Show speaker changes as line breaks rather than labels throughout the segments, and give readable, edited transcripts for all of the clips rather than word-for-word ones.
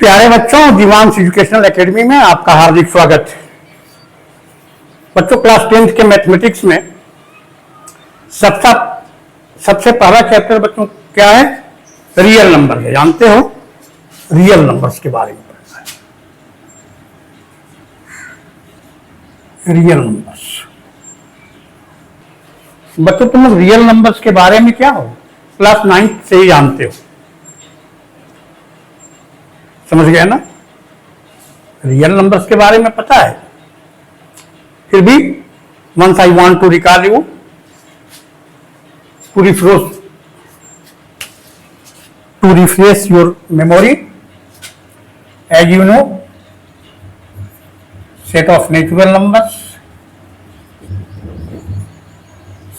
प्यारे बच्चों, Divansh educational academy में आपका हार्दिक स्वागत है। बच्चों, क्लास 10th के मैथमेटिक्स में सबसे पहला चैप्टर बच्चों क्या है? रियल नंबर है। जानते हो, रियल नंबर्स के बारे में पढ़ना है। रियल नंबर्स बच्चों, तुम रियल नंबर्स के बारे में क्या हो, क्लास 9th से ही जानते हो, समझ गए ना? रियल नंबर्स के बारे में पता है, फिर भी once I want to recall you to refresh your memory. As you know, set of natural numbers,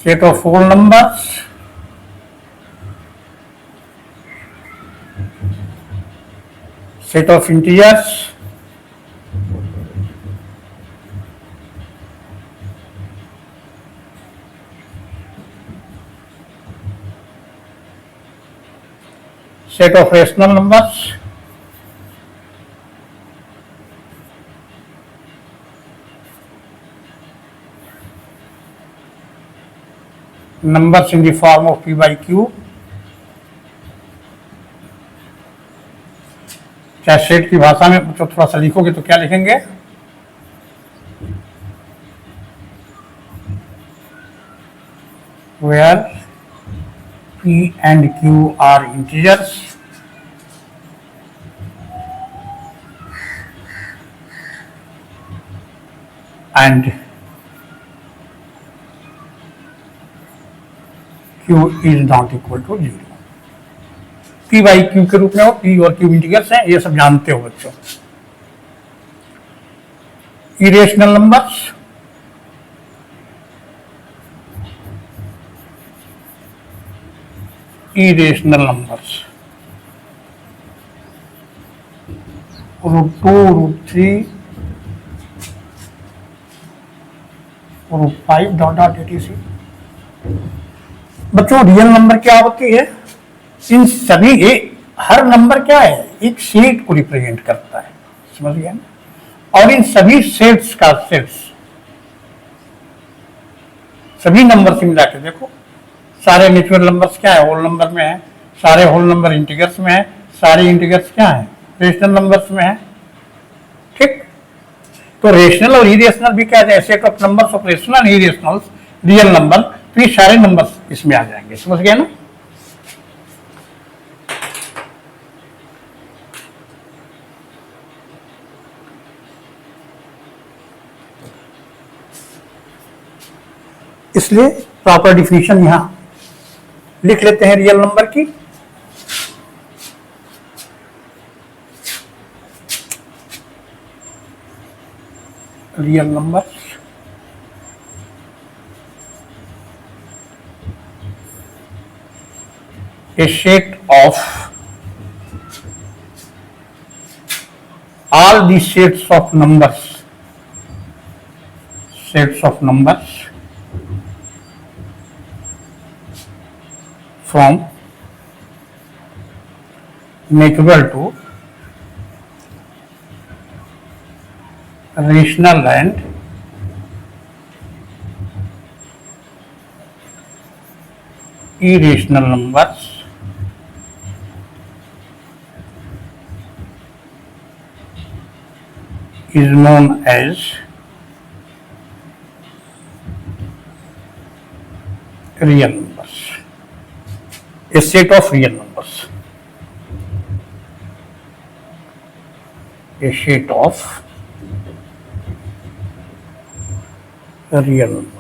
set of whole numbers, set of integers, set of rational numbers, numbers in the form of p by q, क्या set की भाषा में तो थोड़ा सा लिखोगे तो क्या लिखेंगे? Where p and q are integers and q is not equal to 0. p by q के रूप में हो, p और q इंटीजर्स हैं, ये सब जानते हो बच्चों। Irrational numbers, irrational numbers, √2, √3, √5 dot etc. बच्चों, रियल नंबर क्या होती है? इन सभी हर नंबर क्या है? एक सेट को रिप्रेजेंट करता है, समझ गया ना? और इन सभी सेट्स का सभी नंबर से मिला के देखो, सारे नेचुरल नंबर्स क्या है? होल नंबर में है। सारे होल नंबर इंटीजर्स में है। सारे इंटीजर्स क्या है? रेशनल नंबर्स में है। ठीक, तो रेशनल और इरेशनल भी क्या है? Set of numbers of rational irrational real number, तो ये सारे नंबर्स इसमें आ जाएंगे, समझ गए ना? इसलिए प्रॉपर डिफिनीशन यहां लिख लेते हैं रियल नंबर की। Real number a set of all the sets of numbers from natural to rational and irrational numbers is known as real numbers. A set of real numbers. A set of real numbers.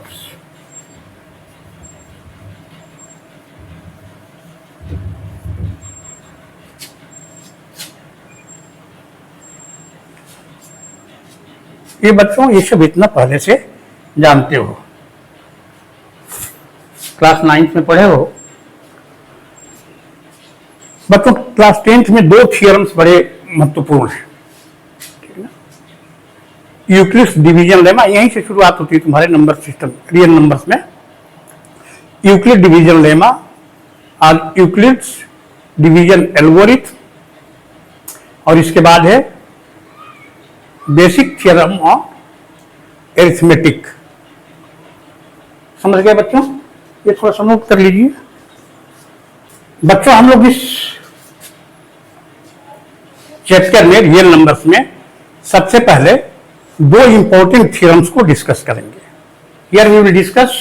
ये बच्चों, ये सब इतना पहले से जानते हो, class 9th में पढ़े हो। बच्चों, क्लास 10th में दो थियरम्स बड़े महत्वपूर्ण हैं, ठीक है ना? यूक्लिड्स डिवीजन लेमा, यहीं से शुरुआत होती है तुम्हारे नंबर सिस्टम रियल नंबर्स में। यूक्लिड डिवीजन लेमा और यूक्लिड्स डिवीजन एल्गोरिथम और इसके बाद है बेसिक थ्योरम ऑफ एरिथमेटिक। समझ गए बच्चों? ये थोड़ा सा नोट कर लीजिए बच्चों। हम लोग इस चैप्टर में रियल नंबर्स में सबसे पहले दो इंपॉर्टेंट थ्योरम्स को डिस्कस करेंगे। Here we will discuss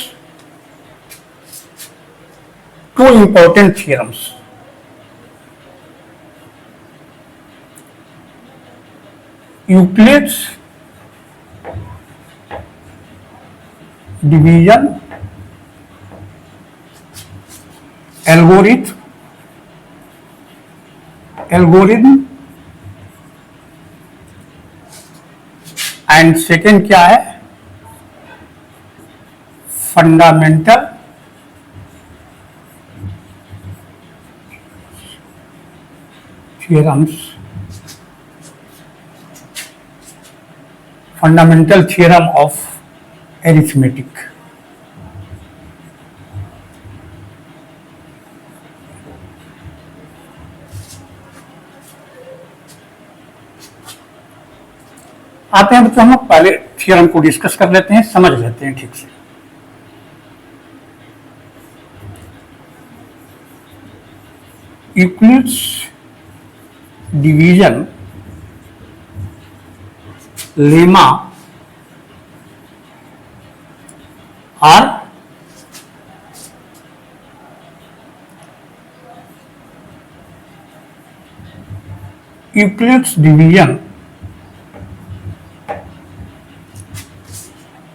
two important theorems. Euclid's division algorithm and second क्या है? Fundamental theorems, fundamental theorem of arithmetic. आते हैं बच्चों, हम लोग पहले थ्योरम को डिस्कस कर लेते हैं, समझ लेते हैं ठीक से। Euclid's division lemma or Euclid's division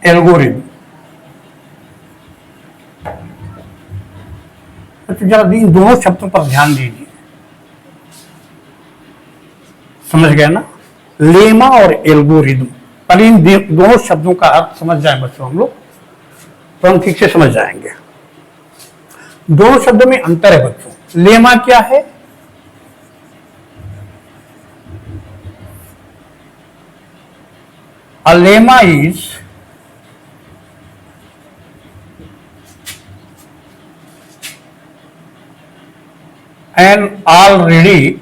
algorithm. तो जरा इन दोनों शब्दों पर ध्यान दीजिए। समझ गए ना? लेमा और एल्गोरिथम। पहले इन दोनों शब्दों का अर्थ समझ जाए बच्चों हम लोग, तो हम ठीक से समझ जाएंगे। दोनों शब्दों में अंतर है बच्चों। लेमा क्या है? A lemma is an already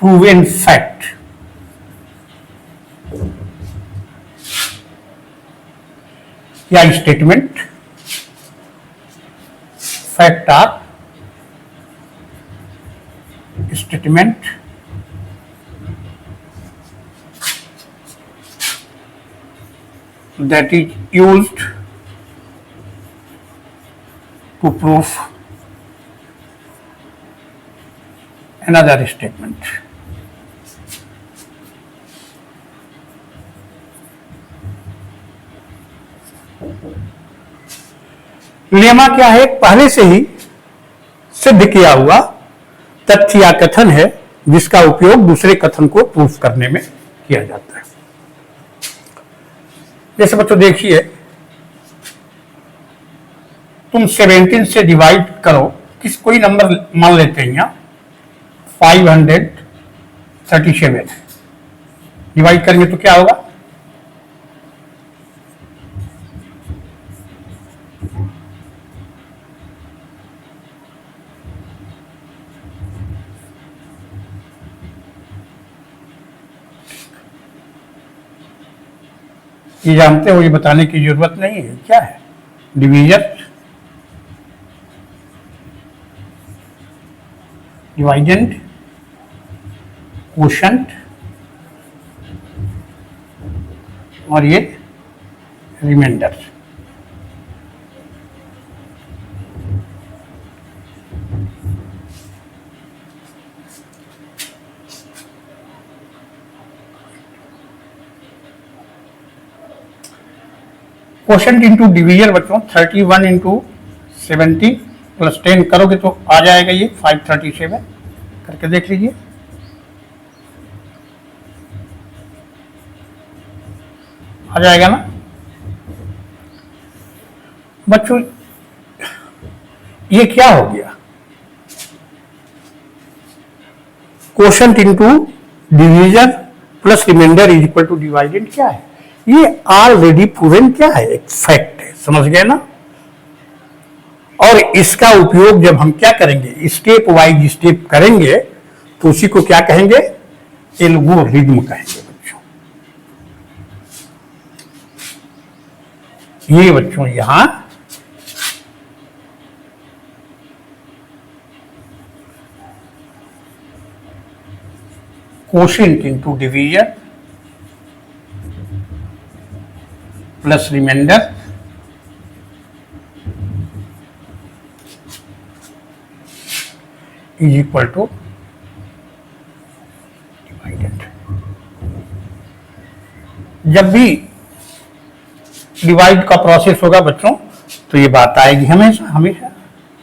proven fact या statement. Fact or statement that is used to prove another statement. Lemma क्या है? पहले से ही सिद्ध किया हुआ तथ्य या कथन है जिसका उपयोग दूसरे कथन को प्रूफ करने में किया जाता है। जैसे बच्चों देखिए, तुम 17 से डिवाइड करो, कोई नंबर मान लेते हैं यहाँ 537, डिवाइड करेंगे तो क्या होगा? ये जानते हो, ये बताने की जरूरत नहीं है। क्या है? डिवीजन, डिवाइडेंड, क्वोशंट और ये रिमाइंडर। क्वोशंट इंटू डिवीजन बच्चों 31 इंटू 70 प्लस 10 करोगे तो आ जाएगा ये 537। करके देख लीजिए। आ जाएगा ना बच्चों? ये क्या हो गया? Quotient into division plus remainder is equal to divided. क्या है ये? ऑलरेडी प्रूवन क्या है? एक फैक्ट है। समझ गए ना? और इसका उपयोग जब हम क्या करेंगे, स्टेप वाइज स्टेप करेंगे, तो उसी को क्या कहेंगे, एल्गोरिथम कहेंगे बच्चों। ये बच्चों यहां quotient into division plus remainder is equal to divided. जब भी डिवाइड का प्रोसेस होगा बच्चों, तो ये बात आएगी हमेशा हमेशा,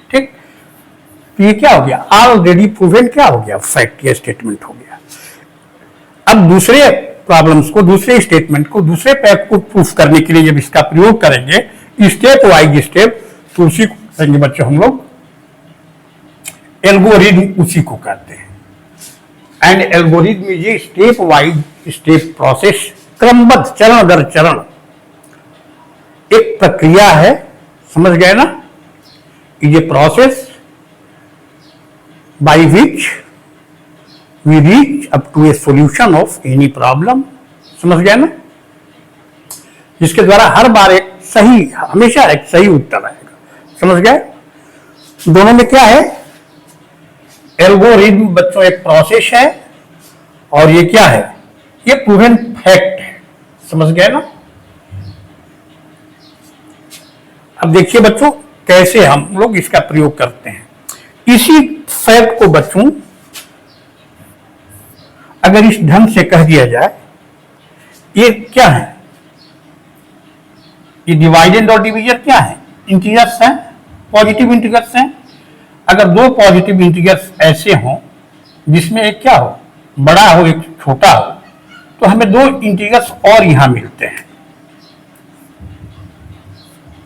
ठीक। तो ये क्या हो गया, ऑलरेडी प्रूवन क्या हो गया, फैक्ट या स्टेटमेंट हो गया। अब दूसरे प्रॉब्लम्स को, दूसरे स्टेटमेंट को, दूसरे फैक्ट को प्रूफ करने के लिए जब इसका प्रयोग करेंगे स्टेप वाइज स्टेप, तो उसी को करेंगे बच्चों हम लोग एल्गोरिथम, उसी को कहते हैं। एंड एल्गोरिथम ये स्टेप वाइज स्टेप प्रोसेस, क्रमबद्ध चरण दर चरण एक प्रक्रिया है, समझ गए ना। ये process by which we reach up to a solution of any problem, समझ गए ना, जिसके द्वारा हर बार एक सही, हमेशा एक सही उत्तर आएगा, समझ गए। दोनों में क्या है, एल्गोरिथम बच्चों एक प्रोसेस है, और ये क्या है, ये प्रूवन फैक्ट है, समझ गए ना। अब देखिए बच्चों कैसे हम लोग इसका प्रयोग करते हैं। इसी फैक्ट को बच्चों अगर इस ढंग से कह दिया जाए, ये क्या है, ये डिवाइडेंड और डिवीजन क्या है, इंटीजर्स हैं, पॉजिटिव इंटीजर्स हैं। अगर दो पॉजिटिव इंटीजर्स ऐसे हों जिसमें एक क्या हो, बड़ा हो एक छोटा हो, तो हमें दो इंटीजर्स और यहां मिलते हैं,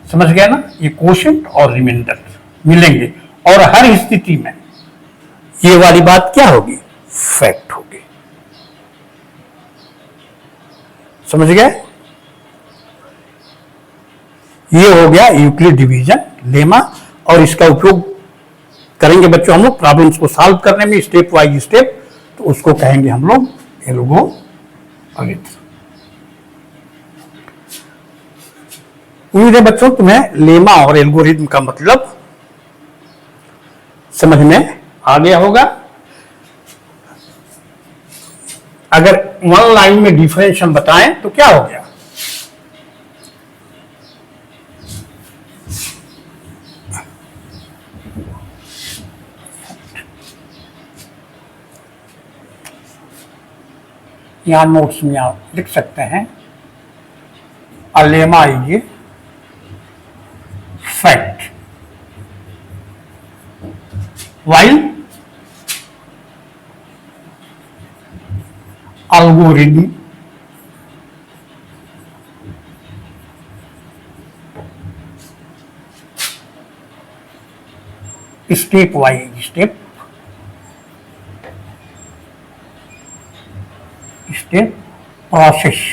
समझ गया ना। ये क्वोशिएंट और रिमाइंडर मिलेंगे, और हर स्थिति में ये वाली बात क्या होगी, फैक्ट होगी, समझ गए। ये हो गया यूक्लिड डिवीजन लेमा, और इसका उपयोग करेंगे बच्चों हम लोग प्रॉब्लम्स को सॉल्व करने में स्टेप वाइज स्टेप, तो उसको कहेंगे हम लोग एल्गोरिथम। उम्मीद है बच्चों तुम्हें लेमा और एल्गोरिथम का मतलब समझ में आ गया होगा। अगर वन लाइन में डिफरेंस हम बताएं तो क्या हो गया, यहां नोट्स में आप लिख सकते हैं, a lemma is fact while algorithm step by step process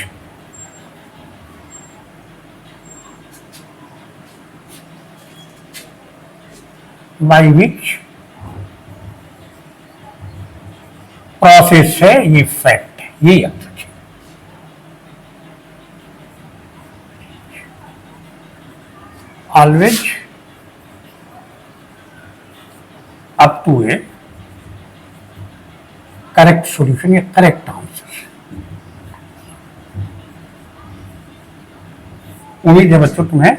by which process है, ये फैक्ट है, ये याद रखिए। Always up to a correct solution या करेक्ट आंसर। उम्मीद है बच्चों तुम्हें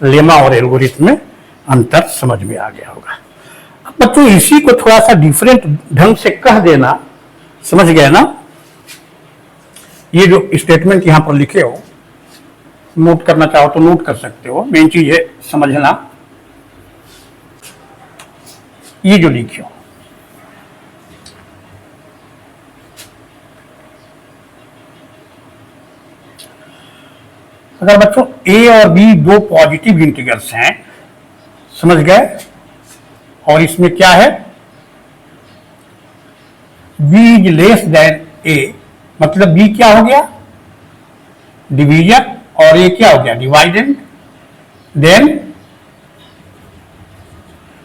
लेमा और एल्गोरिथम में अंतर समझ में आ गया होगा। बच्चों इसी को थोड़ा सा डिफरेंट ढंग से कह देना, समझ गए ना। ये जो स्टेटमेंट यहां पर लिखे हो, नोट करना चाहो तो नोट कर सकते हो, मेन चीज है समझना। ये जो लिखे हो, अगर बच्चों ए और बी दो पॉजिटिव इंटीजर्स हैं, समझ गए, और इसमें क्या है, b is less then a, मतलब b क्या हो गया, डिवीजन, और a क्या हो गया, डिवाइडेंड। देन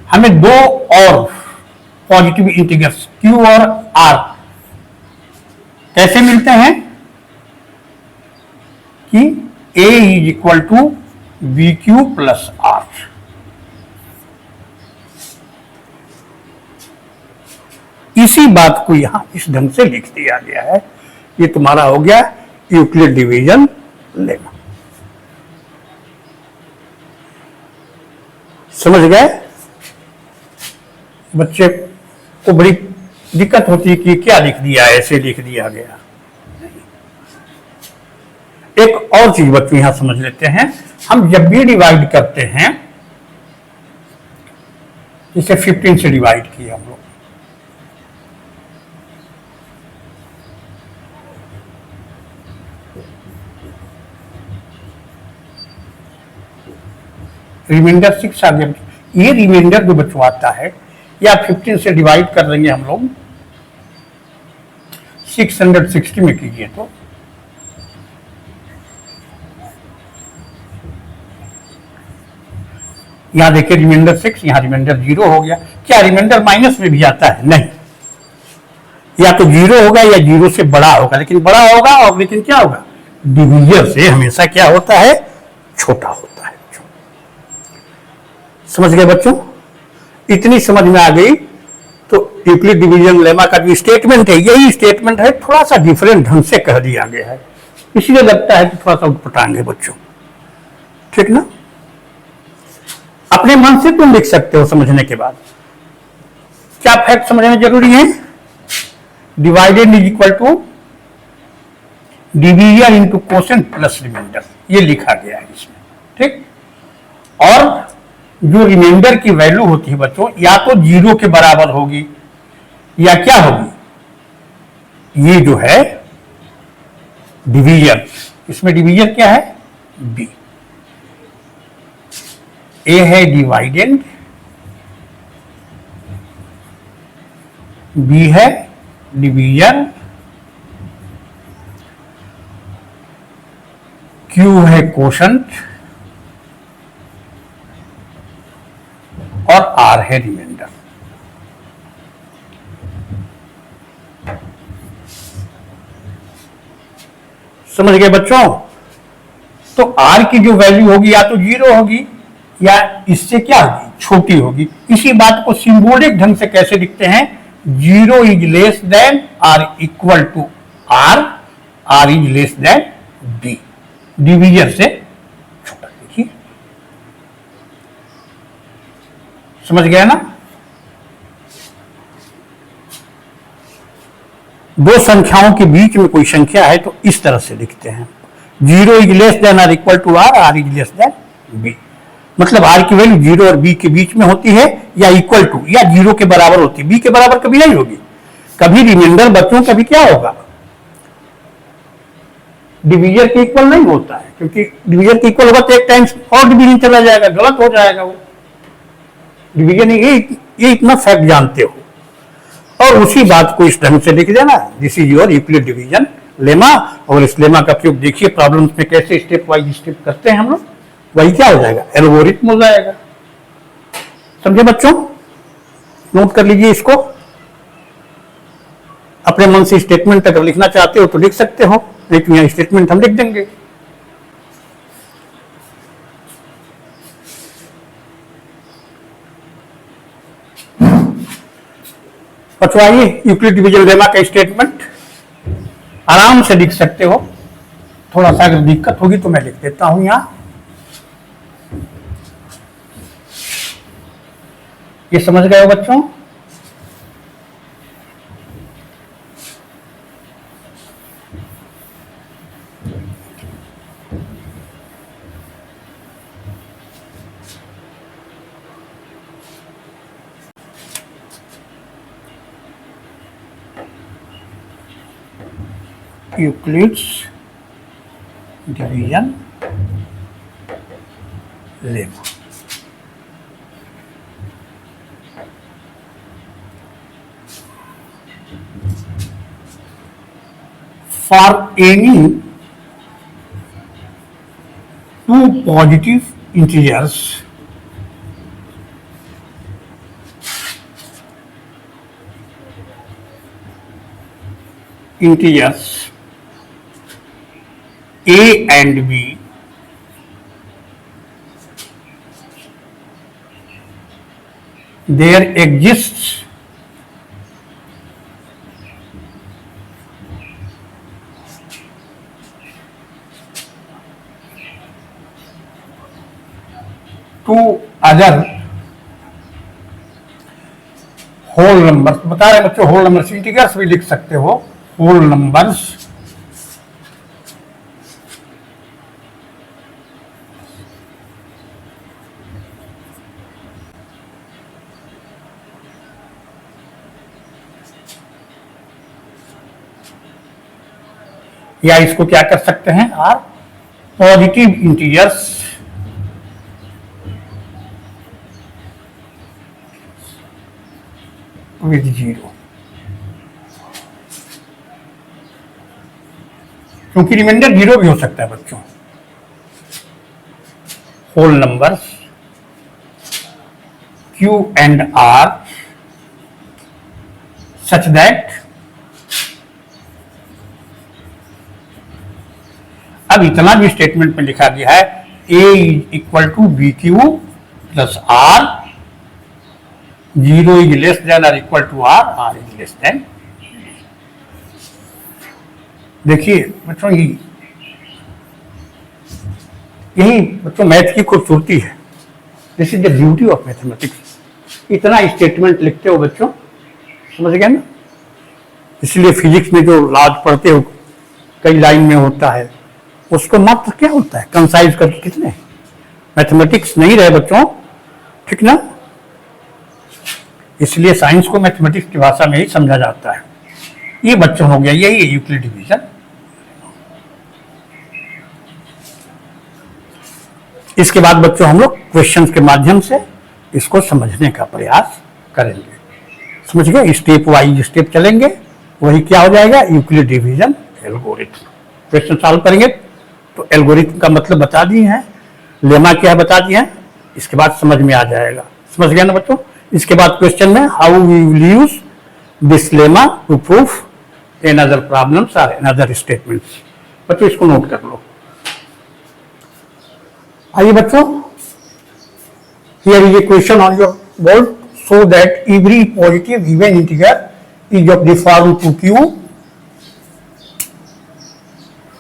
हमें दो और पॉजिटिव इंटीजर्स Q और R कैसे मिलते हैं कि A is equal to BQ plus R। इसी बात को यहां इस ढंग से लिख दिया गया है। ये तुम्हारा हो गया यूक्लिड डिवीजन लेमा। समझ गए? बच्चे को बड़ी दिक्कत होती है कि क्या लिख दिया, ऐसे लिख दिया गया। एक और चीज बच्चों यहां समझ लेते हैं, हम जब भी डिवाइड करते हैं, इसे 15 से डिवाइड किया हम लोग, रिमाइंडर 6 आ गया। ये रिमाइंडर जो बच्चों आता है या 15 से डिवाइड कर देंगे हम लोग 660 में कीजिए तो यहां देखिए रिमाइंडर 6, यहां रिमाइंडर 0 हो गया। क्या रिमाइंडर माइनस में भी आता है? नहीं, या तो 0 होगा या 0 से बड़ा होगा, लेकिन बड़ा होगा और लेकिन क्या होगा, डिवीजर से हमेशा क्या होता है, छोटा होता है। समझ गए बच्चों? इतनी समझ में आ गई तो यूक्लिड डिवीजन लेमा का जो स्टेटमेंट है, यही स्टेटमेंट है, थोड़ा सा डिफरेंट ढंग से कह दिया गया है, इसलिए लगता है कि थोड़ा सा उटपटांग है बच्चों। ठीक ना? अपने मन से तुम लिख सकते हो समझने के बाद। क्या फैक्ट समझना जरूरी है? Divided is equal to division into quotient plus remainder, ये लिखा गया है इसमें। ठीक? और जो रिमाइंडर की वैल्यू होती है बच्चों, या तो 0 के बराबर होगी या क्या होगी, ये जो है डिवीजन, इसमें डिवीजन क्या है, B। A है डिवाइडेंड, B है डिवीजन, Q है कोशंट और R है रिमाइंडर। समझ गए बच्चों? तो R की जो वैल्यू होगी या तो 0 होगी या इससे क्या होगी, छोटी होगी। इसी बात को सिंबॉलिक ढंग से कैसे लिखते हैं, 0 is less than R equal to R, R is less than B, divisor से छोटा। देखिए समझ गया ना? दो संख्याओं के बीच में कोई संख्या है तो इस तरह से लिखते हैं, 0 is less than R equal to R, R is less than B. मतलब आर की वैल्यू 0 और बी के बीच में होती है या इक्वल टू या 0 के बराबर होती है, बी के बराबर कभी नहीं होगी। कभी रिमाइंडर बच्चों कभी क्या होगा, डिवीजर के इक्वल नहीं होता है, क्योंकि डिवीजर के इक्वल होगा तो एक टाइम्स और डिवीजन चला जाएगा, गलत हो जाएगा वो डिवीजन। ये इतना फैक्ट जानते हो, और उसी बात को इस ढंग से लिख देना, this is your Euclid division lemma. और इस लेमा का प्रयोग देखिए प्रॉब्लम्स में कैसे स्टेप वाइज स्टेप करते हैं हम लोग, वही क्या हो जाएगा, एल्गोरिथम हो जाएगा। समझे बच्चों? नोट कर लीजिए इसको। अपने मन से स्टेटमेंट अगर लिखना चाहते हो तो लिख सकते हो, नहीं तो यहाँ स्टेटमेंट हम लिख देंगे। बच्चों आइए, यूक्लिड डिवीजन लेमा का स्टेटमेंट आराम से लिख सकते हो। थोड़ा सा अगर दिक्कत होगी तो मैं लिख देता हूं यहां। ये समझ गए हो बच्चों? Euclid's division lemma. For any two positive integers integers a and b there exists two other whole number, बता रहे बच्चों होल नंबर्स, इंटीजर्स भी लिख सकते हो, होल नंबर्स या इसको क्या कर सकते हैं, R positive integers with zero, क्योंकि रिमाइंडर जीरो भी हो सकता है बच्चों। Whole numbers Q and R such that अब इतना भी स्टेटमेंट में लिखा गया है A equal to B Q plus R, zero is less than और equal to R, R is less than. देखिए बच्चों यही बच्चों मैथ की खूबसूरती है, this is the beauty of mathematics. इतना स्टेटमेंट लिखते हो बच्चों, समझ गए ना। इसलिए फिजिक्स में जो लॉज पढ़ते हो कई लाइन में होता है, उसको मात्र क्या होता है कंसाइज करके कितने, मैथमेटिक्स नहीं रहे बच्चों, ठीक ना। इसलिए साइंस को मैथमेटिक्स की भाषा में ही समझा जाता है। ये बच्चों हो गया, यही है यूक्लिड डिवीजन। इसके बाद बच्चों हम लोग क्वेश्चंस के माध्यम से इसको समझने का प्रयास करेंगे, समझ गए। स्टेप वाइज स्टेप चलेंगे, वही क्या हो जाएगा Euclid division algorithm. Question solve करेंगे तो एल्गोरिथम का मतलब बता दिए हैं, लेमा क्या है बता दिए हैं, इसके बाद समझ में आ जाएगा, समझ गया ना बच्चों। इसके बाद क्वेश्चन में how we will use this lemma to proof another problems और एनदर स्टेटमेंट्स। बच्चों इसको नोट कर लो। आइए बच्चों, here is a question on your board, so that every positive even integer is of the form 2q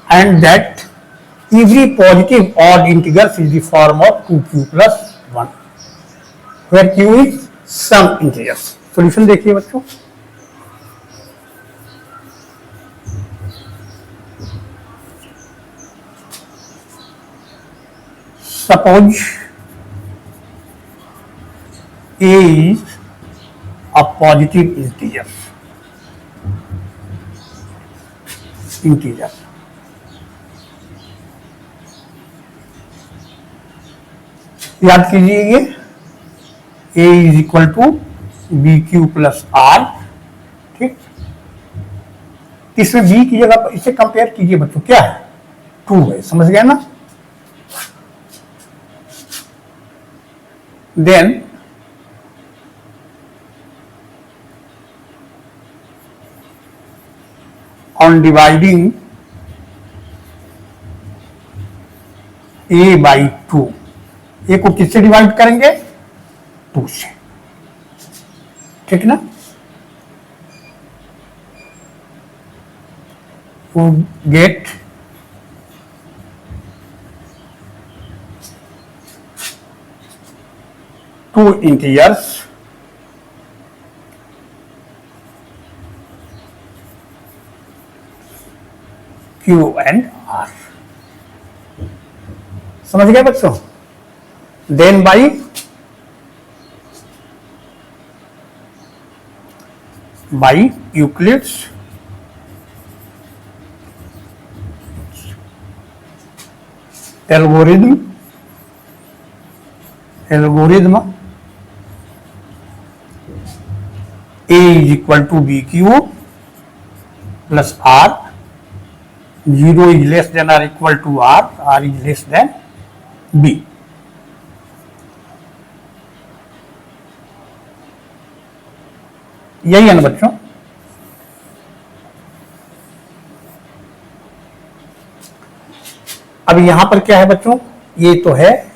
and that every positive odd integer is the form of 2q plus 1 where q is some integers। Solution देखिए बच्चों, suppose A is a positive integer, याद कीजिए ये A is equal to B Q plus R, ठीक। इसमें B की जगह पर इसे कंपेयर कीजिए बच्चों, क्या है 2 है, समझ गया ना। Then on dividing a by 2, a को किससे डिवाइड करेंगे 2 से, ठीक ना। to get two integers Q and R। समझ गए बच्चों। Then by Euclid's algorithm A is equal to BQ plus R, 0 is less than or equal to R, R is less than B। यही है ना बच्चों। अब यहां पर क्या है बच्चों, ये तो है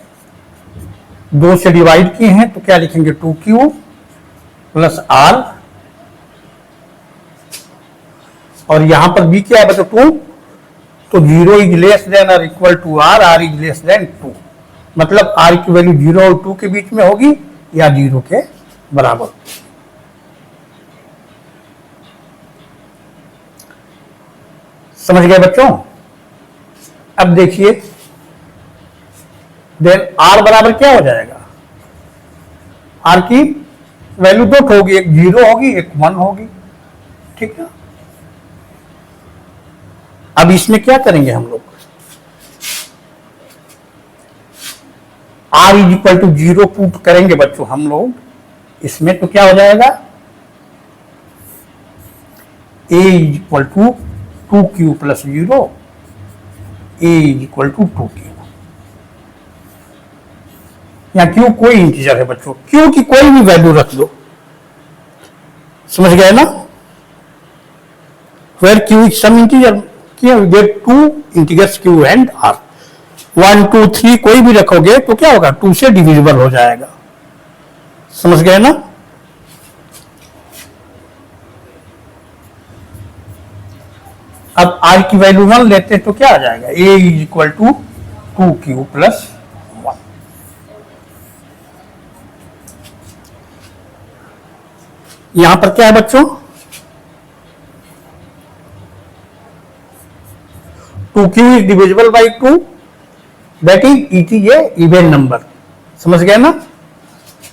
2 से डिवाइड किए हैं, तो क्या लिखेंगे 2q प्लस r, और यहां पर b क्या है बच्चों 2, तो 0 इज लेस देन और equal to r is less than 2, मतलब r की वैल्यू 0 और 2 के बीच में होगी या 0 के बराबर। समझ गए बच्चों? अब देखिए देन r बराबर क्या हो जाएगा, r की वैल्यू 2 होगी, एक 0 होगी एक 1 होगी, ठीक है। अब इसमें क्या करेंगे हम लोग, r is equal to 0 put करेंगे बच्चों हम लोग इसमें, तो क्या हो जाएगा a is equal to 2q plus 0, a is equal to 2q। या q कोई इंटीजर है बच्चों, q की कोई भी वैल्यू रख दो, समझ गए ना, where q is some integer, you get 2 integers q and r, 1 2 3 कोई भी रखोगे तो क्या होगा 2 से डिविजिबल हो जाएगा, समझ गए ना। अब r की वैल्यू 1 लेते हैं तो क्या आ जाएगा, a is equal to 2q plus 1। यहां पर क्या है बच्चों 2q is divisible by 2, that is it is a even number, समझ गए ना।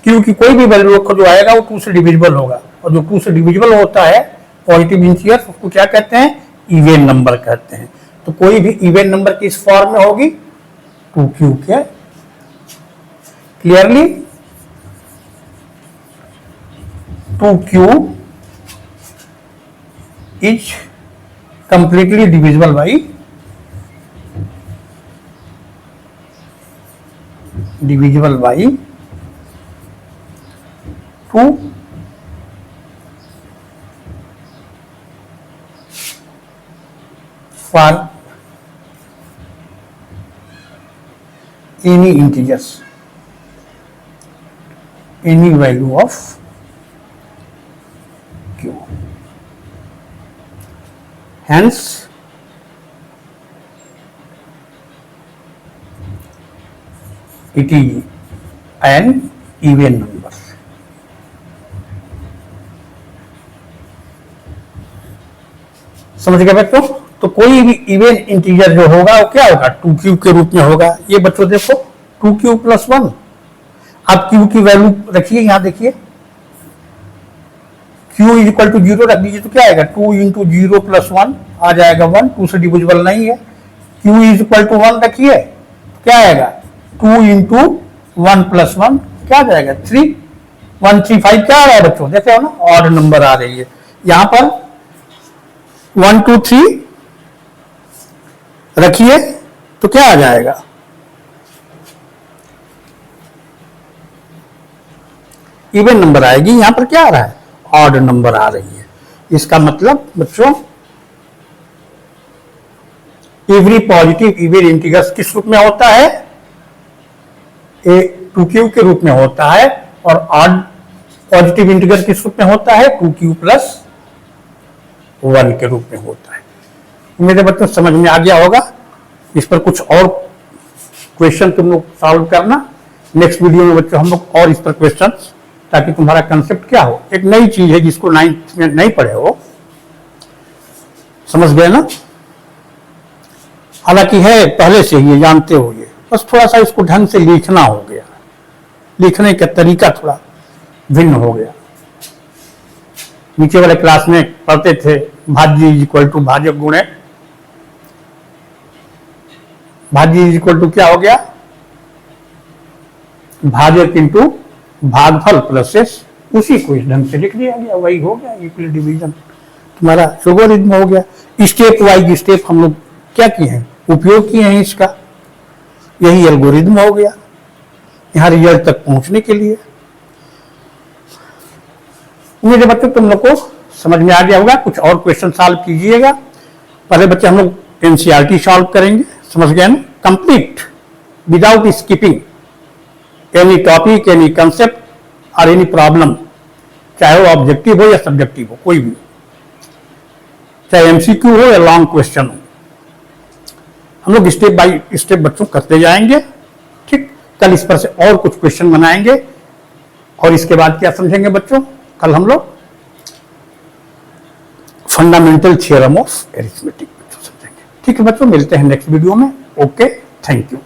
q की कोई भी वैल्यू रखो जो आएगा वो 2 से डिविजिबल होगा, और जो 2 से डिविजिबल होता है पॉजिटिव इंटीजर उसको क्या कहते हैं, इवन नंबर कहते हैं। तो कोई भी इवन नंबर की इस फॉर्म में होगी 2q के, clearly 2q is completely divisible by two for any integers, any value of q, hence it is an even number। समझ गए बच्चों? तो कोई भी इवन इंटीजर जो होगा वो क्या होगा 2q के रूप में होगा। ये बच्चों देखो 2q प्लस 1, आप q की वैल्यू रखिए, यहां देखिए q इज इक्वल टू 0 रख दीजिए तो क्या आएगा 2 इंटू 0 प्लस 1 आ जाएगा 1, 2 से डिविजिबल नहीं है। q इज इक्वल टू 1 रखिए तो क्या आएगा 2 इंटू 1 प्लस 1 क्या आ जाएगा 3, 135 क्या आ रहा है बच्चों, देखे हो ना ऑड नंबर आ रही है। यहां पर 1 2 3 रखिए तो क्या आ जाएगा इवन नंबर आएगी, यहां पर क्या आ रहा है ऑड नंबर आ रही है। इसका मतलब बच्चों एवरी पॉजिटिव इवन इंटीजर्स किस रूप में होता है, 2q के रूप में होता है, और ऑड पॉजिटिव इंटीजर किस रूप में होता है 2q प्लस 1 के रूप में होता है। मेरे बच्चों समझ में आ गया होगा। इस पर कुछ और क्वेश्चन तुम लोग सॉल्व करना नेक्स्ट वीडियो में बच्चों, हम लोग और इस पर क्वेश्चन, ताकि तुम्हारा कंसेप्ट क्या हो, एक नई चीज है जिसको 9th में नहीं पढ़े हो, समझ गए ना। हालांकि है पहले से ही जानते हो, ये बस थोड़ा सा इसको ढंग से लिखना हो गया, लिखने का तरीका थोड़ा भिन्न हो गया। नीचे वाले क्लास में पढ़ते थे भाज्य इज इक्वल टू भाजक गुणे, भाज्य इज इक्वल टू क्या हो गया भाजक इंटू भागफल प्लस एस, उसी को इस ढंग से लिख दिया गया, वही हो गया यूक्लिड डिवीजन, तुम्हारा लोगरिथम हो गया। स्टेप वाइज स्टेप हम लोग क्या किए हैं, उपयोग किए हैं इसका, यही एल्गोरिथम हो गया यहाँ रिजल्ट तक पहुंचने के लिए। मेरे बच्चों तुम लोग को समझ में आ गया होगा। कुछ और क्वेश्चन सॉल्व कीजिएगा। पहले बच्चे हम लोग एनसीईआरटी सॉल्व करेंगे। समझ गए ना, complete without skipping any topic, any concept और एनी प्रॉब्लम, चाहे वो ऑब्जेक्टिव हो या सब्जेक्टिव हो, कोई भी, चाहे एमसीक्यू हो या लॉन्ग क्वेश्चन हो, हम लोग स्टेप बाय स्टेप बच्चों करते जाएंगे। ठीक, कल इस पर से और कुछ क्वेश्चन बनाएंगे और इसके बाद क्या समझेंगे बच्चों, कल हम लोग फंडामेंटल थ्योरम ऑफ एरिथमेटिक समझेंगे। ठीक है बच्चों, मिलते हैं नेक्स्ट वीडियो में। Okay, thank you.